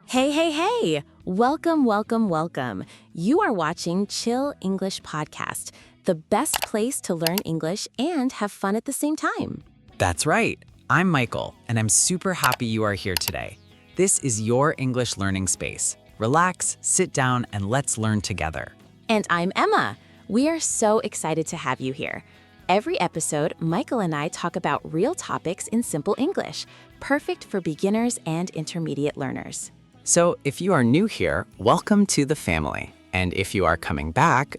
Hey, hey, hey! Welcome, welcome, welcome. You are watching Chill English Podcast, the best place to learn English and have fun at the same time. That's right. I'm Michael, and I'm super happy you are here today. This is your English learning space. Relax, sit down, and let's learn together. And I'm Emma. We are so excited to have you here. Every episode, Michael and I talk about real topics in simple English, perfect for beginners and intermediate learners. So if you are new here, welcome to the family. And if you are coming back,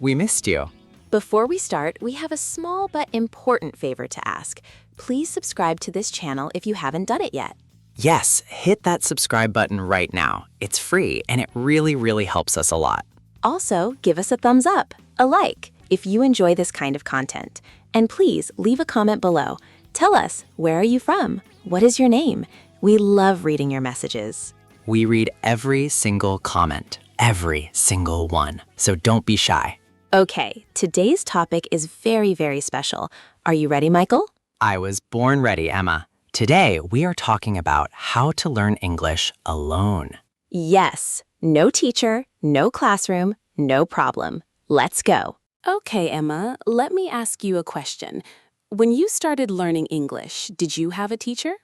we missed you. Before we start, we have a small but important favor to ask. Please subscribe to this channel if you haven't done it yet. Yes, hit that subscribe button right now. It's free, and it really helps us a lot. Also, give us a thumbs up, a like, if you enjoy this kind of content. And please leave a comment below. Tell us, where are you from? What is your name? We love reading your messages. We read every single comment, every single one. So don't be shy. Okay, today's topic is very special. Are you ready, Michael? I was born ready, Emma. Today, we are talking about how to learn English alone. Yes, no teacher, no classroom, no problem. Let's go. Okay, Emma, let me ask you a question. When you started learning English, did you have a teacher?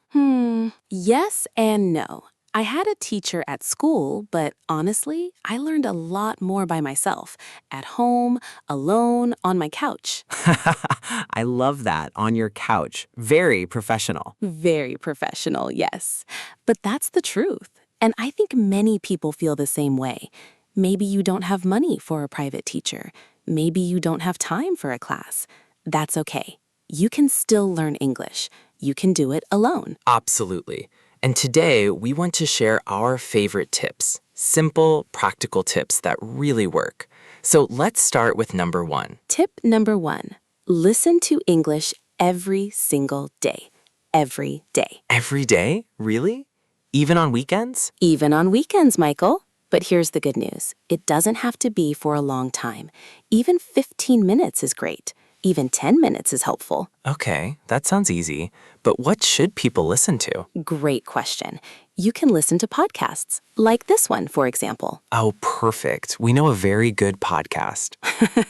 Yes and no. I had a teacher at school, but honestly, I learned a lot more by myself, at home, alone, on my couch. I love that, on your couch. Very professional. Very professional, yes. But that's the truth. And I think many people feel the same way. Maybe you don't have money for a private teacher. Maybe you don't have time for a class. That's okay. You can still learn English. You can do it alone. Absolutely. And today, we want to share our favorite tips, simple, practical tips that really work. So let's start with number 1. Tip number 1, listen to English every single day. Every day. Every day? Really? Even on weekends? Even on weekends, Michael. But here's the good news. It doesn't have to be for a long time. Even 15 minutes is great. Even 10 minutes is helpful. Okay, that sounds easy. But what should people listen to? Great question. You can listen to podcasts, like this one, for example. Oh, perfect. We know a very good podcast.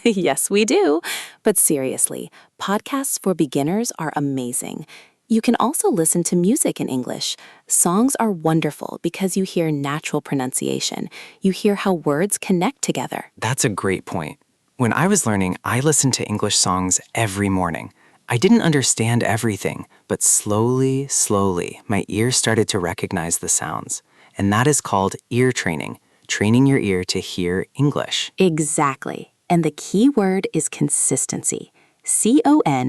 Yes, we do. But seriously, podcasts for beginners are amazing. You can also listen to music in English. Songs are wonderful because you hear natural pronunciation. You hear how words connect together. That's a great point. When I was learning, I listened to English songs every morning. I didn't understand everything, but slowly, my ears started to recognize the sounds. And that is called ear training your ear to hear English. Exactly. And the key word is consistency. consistency.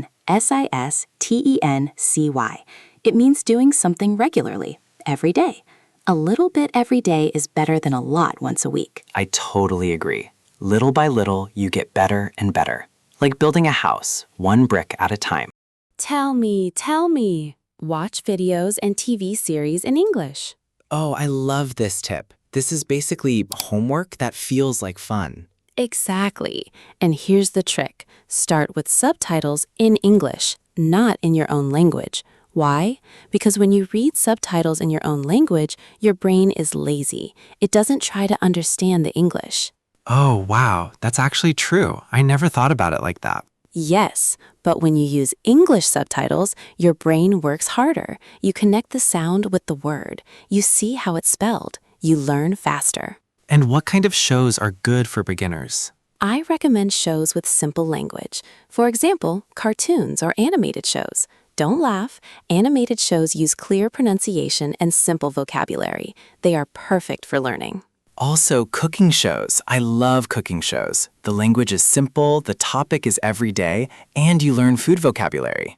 It means doing something regularly, every day. A little bit every day is better than a lot once a week. I totally agree. Little by little, you get better and better. Like building a house, one brick at a time. Tell me. Watch videos and TV series in English. Oh, I love this tip. This is basically homework that feels like fun. Exactly. And here's the trick. Start with subtitles in English, not in your own language. Why? Because when you read subtitles in your own language, your brain is lazy. It doesn't try to understand the English. Oh, wow. That's actually true. I never thought about it like that. Yes, but when you use English subtitles, your brain works harder. You connect the sound with the word. You see how it's spelled. You learn faster. And what kind of shows are good for beginners? I recommend shows with simple language. For example, cartoons or animated shows. Don't laugh. Animated shows use clear pronunciation and simple vocabulary. They are perfect for learning. Also, cooking shows. I love cooking shows. The language is simple, the topic is everyday, and you learn food vocabulary.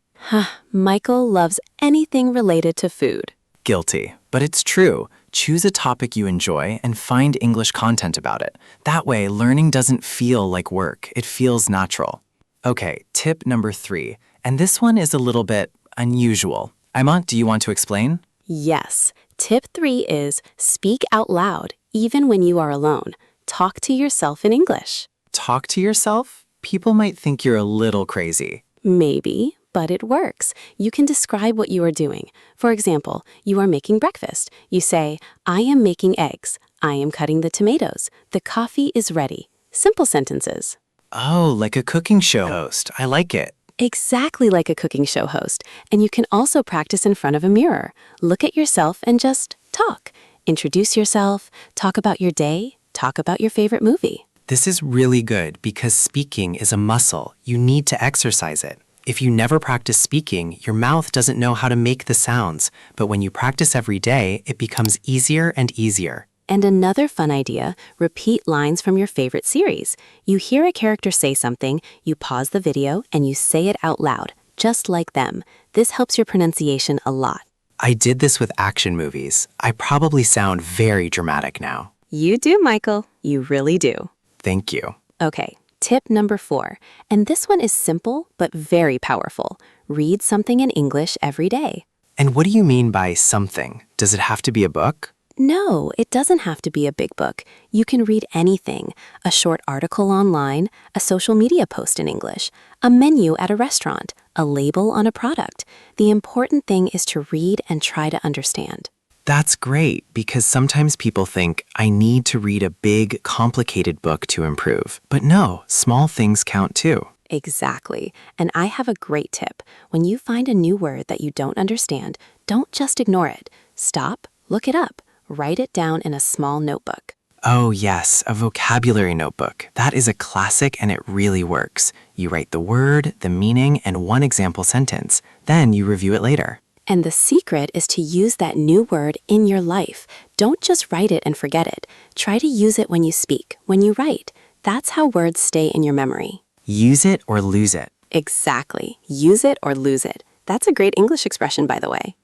Michael loves anything related to food. Guilty. But it's true. Choose a topic you enjoy and find English content about it. That way, learning doesn't feel like work. It feels natural. Okay, tip number 3. And this one is a little bit unusual. Emma, do you want to explain? Yes. Tip 3 is speak out loud, even when you are alone. Talk to yourself in English. Talk to yourself? People might think you're a little crazy. Maybe, But it works. You can describe what you are doing. For example, you are making breakfast. You say, I am making eggs. I am cutting the tomatoes. The coffee is ready. Simple sentences. Oh, like a cooking show host. I like it. Exactly like a cooking show host. And you can also practice in front of a mirror. Look at yourself and just talk. Introduce yourself, talk about your day, talk about your favorite movie. This is really good because speaking is a muscle. You need to exercise it. If you never practice speaking, your mouth doesn't know how to make the sounds. But when you practice every day, it becomes easier and easier. And another fun idea, repeat lines from your favorite series. You hear a character say something, you pause the video, and you say it out loud, just like them. This helps your pronunciation a lot. I did this with action movies. I probably sound very dramatic now. You do, Michael. You really do. Thank you. Okay, tip number 4. And this one is simple, but very powerful. Read something in English every day. And what do you mean by something? Does it have to be a book? No, it doesn't have to be a big book. You can read anything. A short article online, a social media post in English, a menu at a restaurant, a label on a product. The important thing is to read and try to understand. That's great because sometimes people think I need to read a big, complicated book to improve. But no, small things count too. Exactly. And I have a great tip. When you find a new word that you don't understand, don't just ignore it. Stop, look it up. Write it down in a small notebook. Oh yes, a vocabulary notebook. That is a classic and it really works. You write the word, the meaning, and one example sentence. Then you review it later. And the secret is to use that new word in your life. Don't just write it and forget it. Try to use it when you speak, when you write. That's how words stay in your memory. Use it or lose it. Exactly. Use it or lose it. That's a great English expression, by the way.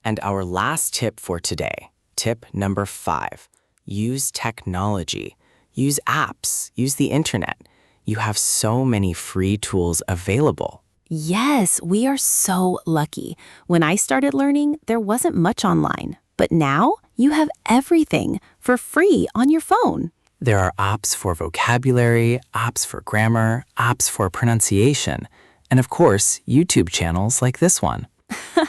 And our last tip for today. Tip number 5, use technology. Use apps, use the internet. You have so many free tools available. Yes, we are so lucky. When I started learning, there wasn't much online. But now, you have everything for free on your phone. There are apps for vocabulary, apps for grammar, apps for pronunciation, and of course, YouTube channels like this one.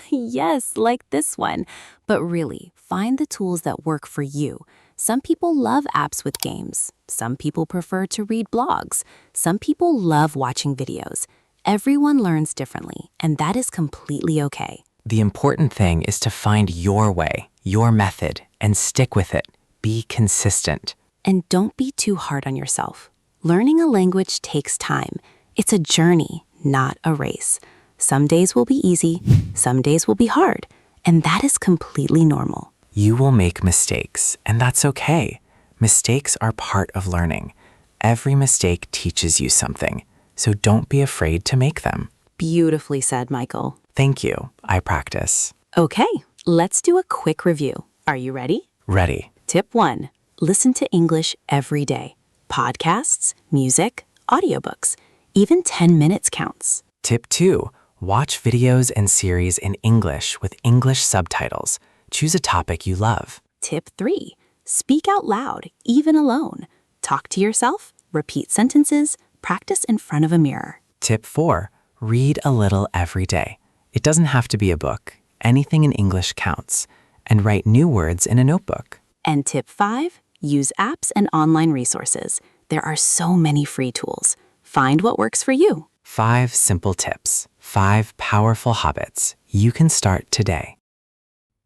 Yes, like this one. But really, find the tools that work for you. Some people love apps with games. Some people prefer to read blogs. Some people love watching videos. Everyone learns differently, and that is completely okay. The important thing is to find your way, your method, and stick with it. Be consistent. And don't be too hard on yourself. Learning a language takes time. It's a journey, not a race. Some days will be easy, some days will be hard, and that is completely normal. You will make mistakes, and that's okay. Mistakes are part of learning. Every mistake teaches you something, so don't be afraid to make them. Beautifully said, Michael. Thank you. I practice. Okay, let's do a quick review. Are you ready? Ready. Tip 1. Listen to English every day. Podcasts, music, audiobooks. Even 10 minutes counts. Tip 2. Watch videos and series in English with English subtitles. Choose a topic you love. Tip 3. Speak out loud, even alone. Talk to yourself, repeat sentences, practice in front of a mirror. Tip 4. Read a little every day. It doesn't have to be a book. Anything in English counts. And write new words in a notebook. And tip 5. Use apps and online resources. There are so many free tools. Find what works for you. 5 simple tips. 5 powerful habits. You can start today.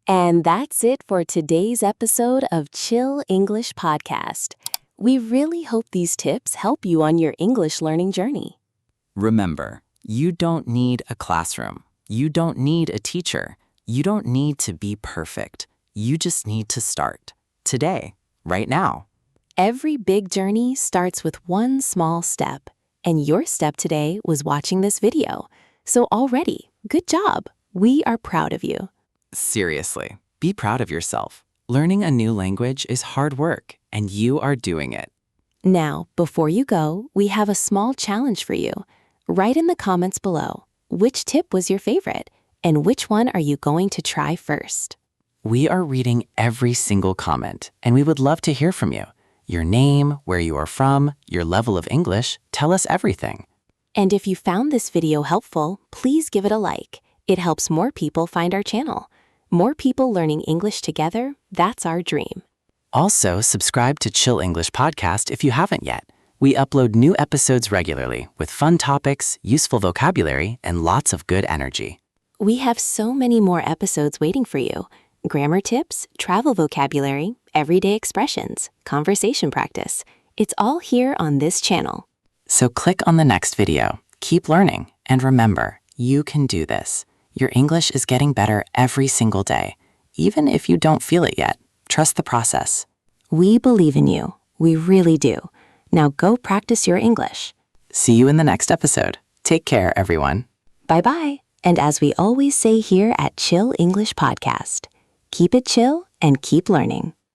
And that's it for today's episode of Chill English Podcast. We really hope these tips help you on your English learning journey. Remember, you don't need a classroom. You don't need a teacher. You don't need to be perfect. You just need to start. Today, right now. Every big journey starts with one small step. And your step today was watching this video. So already, good job. We are proud of you. Seriously, be proud of yourself. Learning a new language is hard work, and you are doing it. Now, before you go, we have a small challenge for you. Write in the comments below, which tip was your favorite, and which one are you going to try first? We are reading every single comment, and we would love to hear from you. Your name, where you are from, your level of English, tell us everything. And if you found this video helpful, please give it a like. It helps more people find our channel. More people learning English together, that's our dream. Also, subscribe to Chill English Podcast if you haven't yet. We upload new episodes regularly with fun topics, useful vocabulary, and lots of good energy. We have so many more episodes waiting for you. Grammar tips, travel vocabulary, everyday expressions, conversation practice. It's all here on this channel. So click on the next video, keep learning, and remember, you can do this. Your English is getting better every single day. Even if you don't feel it yet, trust the process. We believe in you. We really do. Now go practice your English. See you in the next episode. Take care, everyone. Bye-bye. And as we always say here at Chill English Podcast, keep it chill and keep learning.